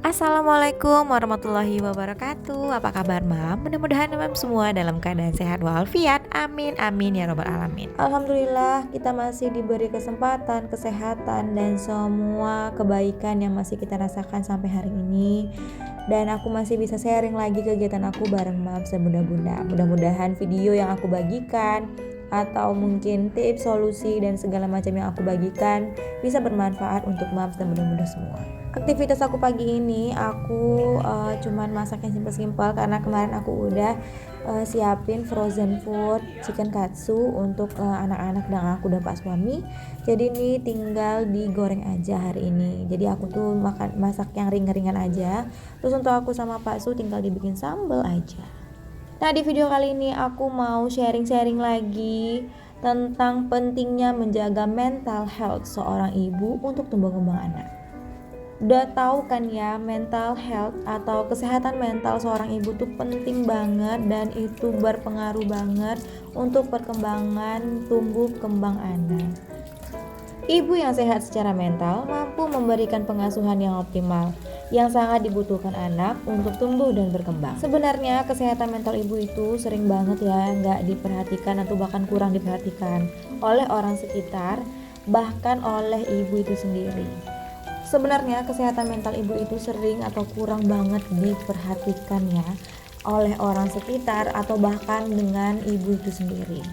Assalamualaikum warahmatullahi wabarakatuh. Apa kabar Mam? Mudah-mudahan Mam semua dalam keadaan sehat walafiat. Amin amin ya robbal alamin. Alhamdulillah kita masih diberi kesempatan, kesehatan dan semua kebaikan yang masih kita rasakan sampai hari ini. Dan aku masih bisa sharing lagi kegiatan aku bareng Mam dan bunda-bunda. Mudah-mudahan video yang aku bagikan atau mungkin tips, solusi dan segala macam yang aku bagikan bisa bermanfaat untuk Mams dan bunda-bunda semua. Aktivitas aku pagi ini aku cuman masak yang simpel-simpel karena kemarin aku udah siapin frozen food chicken katsu untuk anak-anak dan aku dan Pak suami. Jadi ini tinggal digoreng aja hari ini. Jadi aku tuh masak yang ringan-ringan aja. Terus untuk aku sama Pak Su tinggal dibikin sambal aja. Nah, di video kali ini aku mau sharing-sharing lagi tentang pentingnya menjaga mental health seorang ibu untuk tumbuh kembang anak. Udah tahu kan ya, mental health atau kesehatan mental seorang ibu tuh penting banget dan itu berpengaruh banget untuk perkembangan tumbuh kembang anak. Ibu yang sehat secara mental mampu memberikan pengasuhan yang optimal yang sangat dibutuhkan anak untuk tumbuh dan berkembang. Sebenarnya kesehatan mental ibu itu sering banget ya nggak diperhatikan atau bahkan kurang diperhatikan oleh orang sekitar, bahkan oleh ibu itu sendiri. Sebenarnya kesehatan mental ibu itu sering atau kurang banget diperhatikan ya oleh orang sekitar atau bahkan dengan ibu itu sendiri.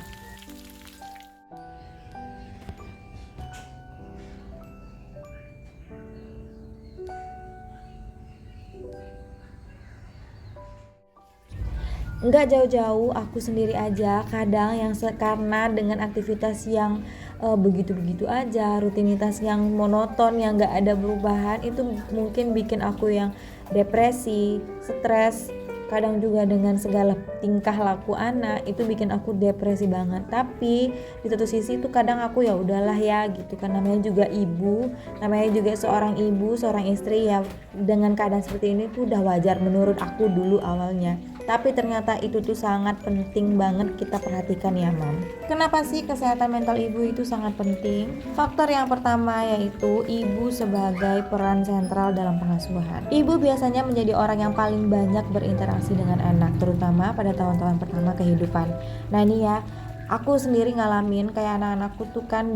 Nggak jauh-jauh, aku sendiri aja kadang yang karena dengan aktivitas yang begitu-begitu aja, rutinitas yang monoton yang nggak ada perubahan, itu mungkin bikin aku yang depresi, stres. Kadang juga dengan segala tingkah laku anak itu bikin aku depresi banget. Tapi di satu sisi itu kadang aku ya udahlah ya gitu kan, namanya juga ibu, namanya juga seorang ibu, seorang istri ya, dengan keadaan seperti ini tuh udah wajar menurut aku dulu awalnya. Tapi ternyata itu tuh sangat penting banget kita perhatikan ya Mam. Kenapa sih kesehatan mental ibu itu sangat penting? Faktor yang pertama yaitu ibu sebagai peran sentral dalam pengasuhan. Ibu biasanya menjadi orang yang paling banyak berinteraksi dengan anak, terutama pada tahun-tahun pertama kehidupan. Nah ini ya, aku sendiri ngalamin kayak anak-anakku tuh kan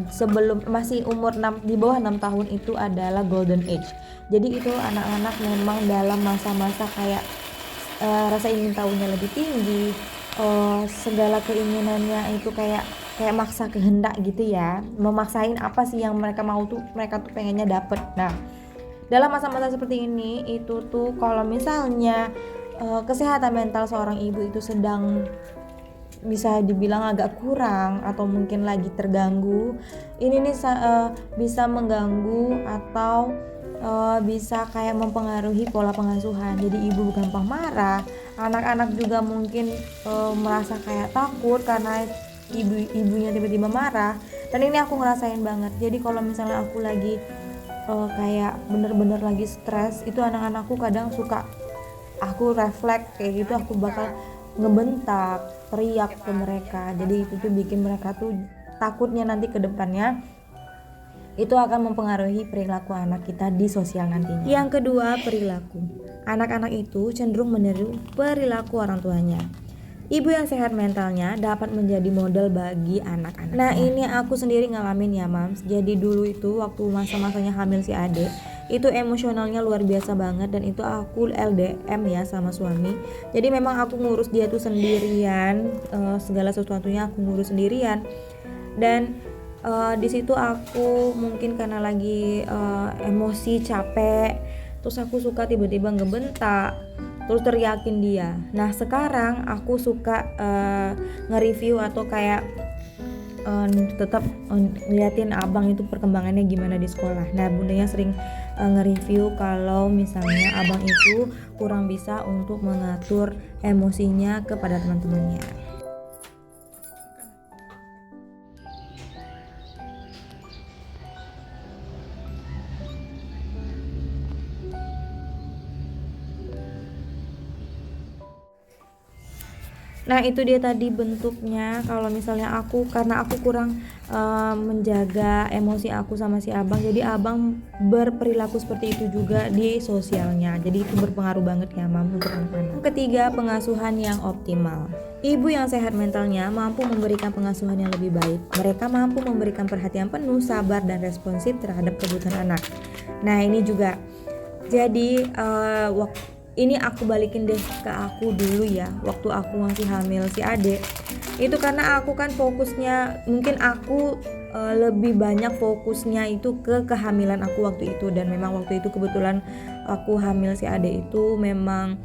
sebelum masih umur 6, di bawah 6 tahun itu adalah golden age. Jadi itu anak-anak memang dalam masa-masa kayak rasa ingin tahunya lebih tinggi, segala keinginannya itu kayak maksa kehendak gitu ya, memaksain apa sih yang mereka mau tuh, mereka tuh pengennya dapet. Nah dalam masa-masa seperti ini itu tuh kalau misalnya kesehatan mental seorang ibu itu sedang bisa dibilang agak kurang atau mungkin lagi terganggu, ini nih bisa mengganggu atau bisa kayak mempengaruhi pola pengasuhan. Jadi ibu gampang marah, anak-anak juga mungkin merasa kayak takut karena ibunya tiba-tiba marah. Dan ini aku ngerasain banget. Jadi kalau misalnya aku lagi kayak bener-bener lagi stres, itu anak-anakku kadang suka, aku refleks kayak gitu, aku bakal ngebentak, teriak ke mereka. Jadi itu tuh bikin mereka tuh takutnya nanti ke depannya itu akan mempengaruhi perilaku anak kita di sosial nantinya. Yang kedua, perilaku. Anak-anak itu cenderung meniru perilaku orang tuanya. Ibu yang sehat mentalnya dapat menjadi model bagi anak-anak. Nah ini aku sendiri ngalamin ya Mams. Jadi dulu itu waktu masa-masanya hamil si adik, itu emosionalnya luar biasa banget. Dan itu aku LDM ya sama suami. Jadi memang aku ngurus dia tuh sendirian, segala sesuatunya aku ngurus sendirian. Dan di situ aku mungkin karena lagi emosi, capek, terus aku suka tiba-tiba ngebentak, terus teriakin dia. Nah sekarang aku suka nge-review atau kayak tetap ngeliatin abang itu perkembangannya gimana di sekolah. Nah bundanya sering nge-review kalau misalnya abang itu kurang bisa untuk mengatur emosinya kepada teman-temannya. Nah itu dia tadi bentuknya. Kalau misalnya karena aku kurang menjaga emosi aku sama si abang, jadi abang berperilaku seperti itu juga di sosialnya. Jadi itu berpengaruh banget ya mam untuk anak-anak. Ketiga, pengasuhan yang optimal. Ibu yang sehat mentalnya mampu memberikan pengasuhan yang lebih baik. Mereka mampu memberikan perhatian penuh, sabar, dan responsif terhadap kebutuhan anak. Nah ini juga, jadi ini aku balikin deh ke aku dulu ya, waktu aku masih hamil si adek. Itu karena aku kan fokusnya, mungkin aku lebih banyak fokusnya itu ke kehamilan aku waktu itu. Dan memang waktu itu kebetulan aku hamil si adek itu memang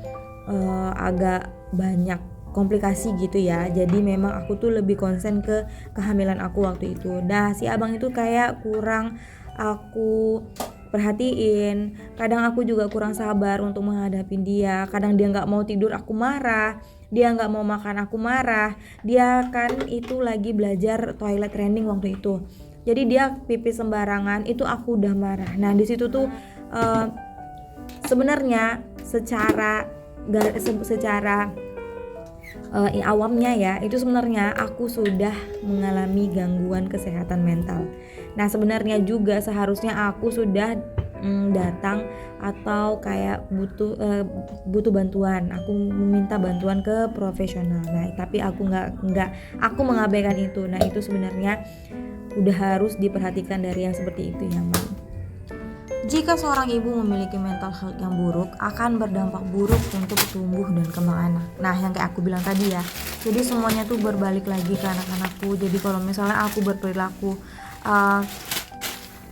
agak banyak komplikasi gitu ya. Jadi memang aku tuh lebih konsen ke kehamilan aku waktu itu. Nah si abang itu kayak kurang aku perhatiin. Kadang aku juga kurang sabar untuk menghadapi dia. Kadang dia nggak mau tidur, aku marah. Dia nggak mau makan, aku marah. Dia kan itu lagi belajar toilet training waktu itu. Jadi dia pipis sembarangan, itu aku udah marah. Nah di situ tuh sebenarnya secara awamnya ya, itu sebenarnya aku sudah mengalami gangguan kesehatan mental. Nah sebenarnya juga seharusnya aku sudah datang atau kayak butuh bantuan, aku meminta bantuan ke profesional. Nah tapi aku aku mengabaikan itu. Nah itu sebenarnya udah harus diperhatikan dari yang seperti itu ya mam. Jika seorang ibu memiliki mental health yang buruk, akan berdampak buruk untuk tumbuh dan kembang anak. Nah, yang kayak aku bilang tadi ya, jadi semuanya tuh berbalik lagi ke anak-anakku. Jadi kalau misalnya aku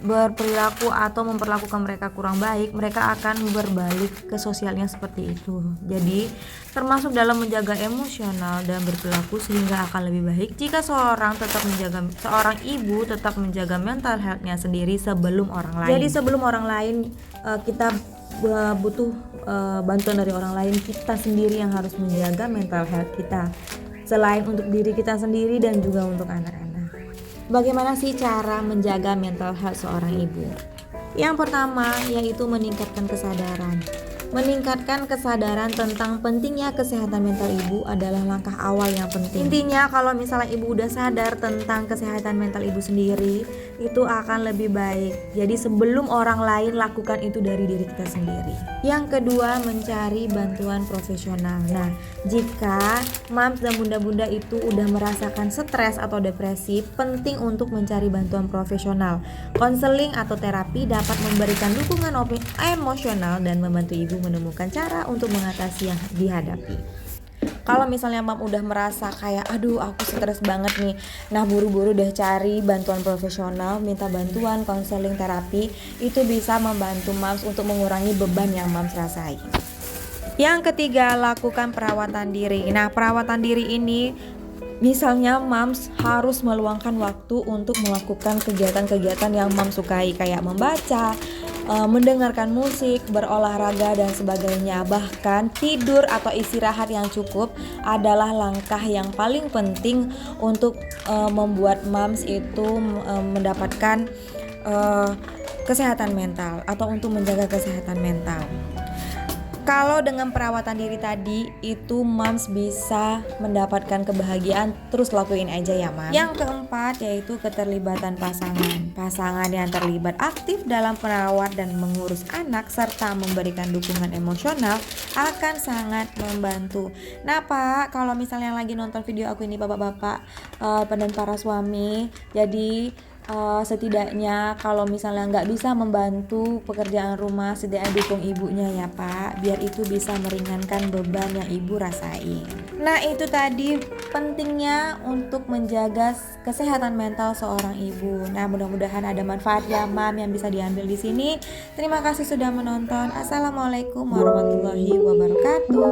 berperilaku atau memperlakukan mereka kurang baik, mereka akan berbalik ke sosialnya seperti itu. Jadi termasuk dalam menjaga emosional dan berperilaku, sehingga akan lebih baik jika seorang ibu tetap menjaga mental health-nya sendiri sebelum orang lain. Jadi sebelum orang lain kita butuh bantuan dari orang lain, kita sendiri yang harus menjaga mental health kita, selain untuk diri kita sendiri dan juga untuk anak-anak. Bagaimana sih cara menjaga mental health seorang ibu? Yang pertama yaitu meningkatkan kesadaran. Meningkatkan kesadaran tentang pentingnya kesehatan mental ibu adalah langkah awal yang penting. Intinya kalau misalnya ibu udah sadar tentang kesehatan mental ibu sendiri, itu akan lebih baik. Jadi sebelum orang lain, lakukan itu dari diri kita sendiri. Yang kedua, mencari bantuan profesional. Nah, jika moms dan bunda-bunda itu udah merasakan stres atau depresi, penting untuk mencari bantuan profesional. Konseling atau terapi dapat memberikan dukungan emosional dan membantu ibu menemukan cara untuk mengatasi yang dihadapi. Kalau misalnya mam udah merasa kayak aduh aku stres banget nih, nah buru-buru deh cari bantuan profesional, minta bantuan konseling terapi, itu bisa membantu mams untuk mengurangi beban yang mams rasain. Yang ketiga, lakukan perawatan diri. Nah perawatan diri ini misalnya mams harus meluangkan waktu untuk melakukan kegiatan-kegiatan yang mams sukai, kayak membaca, mendengarkan musik, berolahraga dan sebagainya. Bahkan tidur atau istirahat yang cukup adalah langkah yang paling penting untuk membuat moms itu mendapatkan kesehatan mental atau untuk menjaga kesehatan mental. Kalau dengan perawatan diri tadi itu moms bisa mendapatkan kebahagiaan, terus lakuin aja ya mam. Yang keempat yaitu keterlibatan pasangan yang terlibat aktif dalam merawat dan mengurus anak serta memberikan dukungan emosional akan sangat membantu. Nah pak, kalau misalnya lagi nonton video aku ini bapak-bapak dan para suami, jadi setidaknya kalau misalnya nggak bisa membantu pekerjaan rumah, setidaknya dukung ibunya ya pak, biar itu bisa meringankan beban yang ibu rasain. Nah itu tadi pentingnya untuk menjaga kesehatan mental seorang ibu. Nah mudah-mudahan ada manfaat ya mam yang bisa diambil di sini. Terima kasih sudah menonton. Assalamualaikum warahmatullahi wabarakatuh.